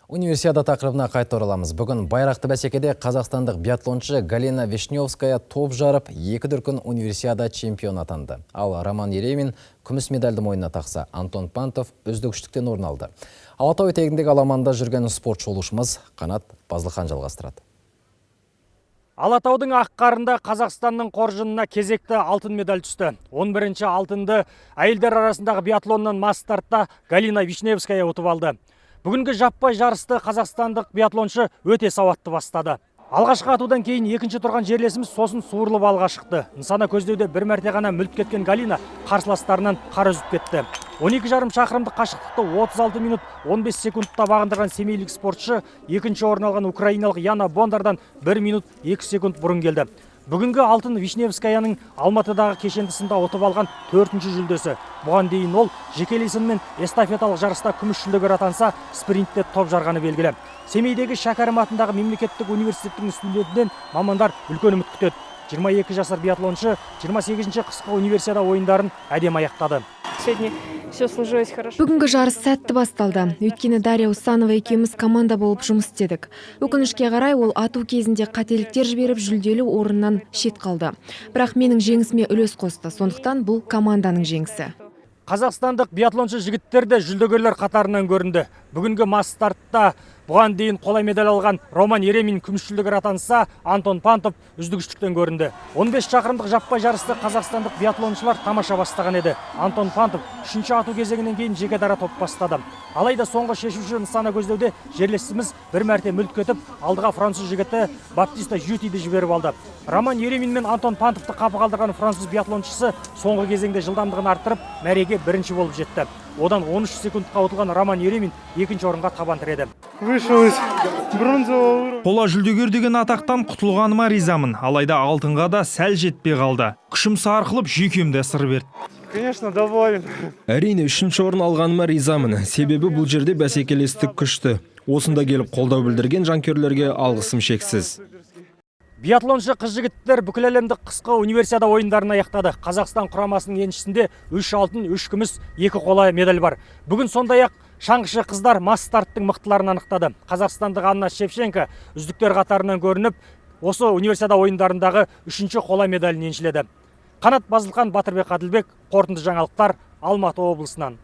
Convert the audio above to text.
Универсиада тақырыбына қайта ораламыз. Бүгін байрақты бәсекеде қазақстандық биатлоншы Галина Вишневская топ жарып, 2 дүркін универсиада чемпион атанды. Ал Роман Еремин күміс медальді мойнына тақса, Антон Пантов үздік үштіктен орын алды. Алатау етегіндегі аламанда жүрген спортшы олушымыз Қанат Базылхан жалғастырады. Алатаудың ақ қарында Қазақстанның қоржынына кезекті алтын медаль түсті. 11-ші алтынды әйелдер арасындағы биатлоннан мас стартта Галина Вишневская ұтып алды. Бүгінгі жаппай жарысты қазақстандық биатлоншы өте сауатты бастады. Алғашқы атудан кейін екінші тұрған жерлесіміз сосын суырылып алға шықты. Нысана көздеуде бір мәрте ғана мүлт кеткен Галина қарсыластарынан қар үзіп кетті. 12,5 шақырымдық қашықтықты 36 минут 15 секундта бағындырған семейлік спортшы екінші орын алған украиналық Яна Бондардан 1 минут 2 секунд бұрын келді. Бүгінгі алтын Вишневскаяның Алматыдағы кешендісінде ұтып алған 4-ші жүлдесі. Бұған дейін ол жекелесінмен эстафеталық жарыста күміс жүлдегер атанса, спринтте топ жарғаны белгілі. Семейдегі Шәкәрім атындағы мемлекеттік университеттің студентінен мамандар үлкен үміт күтеді. 22 жасар биатлоншы 28-ші қысқы универсиада ойындарын әдемі аяқтады. Бүгінгі жарыс сәтті басталды. Өйткені Дарья Усанова екеуміз команда болып жұмыс істедік. Өкінішке қарай ол ату кезінде қателіктер жіберіп жүлделі орыннан шет қалды. Бірақ менің жеңісіме үлес қосты. Сондықтан бұл команданың жеңісі. Қазақстандық биатлоншы жігіттер де жүлдегерлер қатарынан көрінді. Бүгінгі мас стартта бұған дейін қола медаль алған Роман Еремин күміс жүлдегер атанса, Антон Пантов үздік үштіктен көрінді. 15 шақырымдық жаппай жарысты қазақстандық биатлоншылар тамаша бастаған еді. Антон Пантов үшінші ату кезеңінен кейін жеке дара топ бастады. Алайда соңғы шешуші нысана көздеуде жерлесіміз бір мәрте мүлт кетіп, алдыға француз жігіті Баптиста Жютиді жіберіп алды. Роман Еремин мен Антон Пантовты қапы қалдырған француз биатлоншысы соңғы кезеңде жылдамдығын арттырып, мәреге бірінші болып жетті. Одан 13 секундқа ұтылған Роман Еремин екінші орынға табан тіреді. Қола жүлдегер деген атақтан құтылғаныма ризамын, алайда алтынға да сәл жетпей қалды. Күшім сарқылып, жүйкемде сыр берді. Конечно, доволен. Әрине, үшінші орын алғаныма ризамын. Себебі бұл жерде бәсекелестік күшті. Осында келіп қолдау білдірген жанкүйерлерге алғысым шексіз. Биатлоншы қыз-жігіттер бүкіл әлемдік қысқы универсиада ойындарын аяқтады. Қазақстан құрамасының еншісінде 3 алтын, 3 күміс, 2 қола медаль бар. Бүгін сондай-ақ шаңғышы қыздар мас старттың мықтыларын анықтады. Қазақстандық Анна Шевченко үздіктер қатарынан көрініп, осы универсиада ойындарындағы 3-ші қола медалін еншіледі. Қанат Базылхан, Батырбек Адылбек, қорытынды жаңалықтар, Алматы облысынан.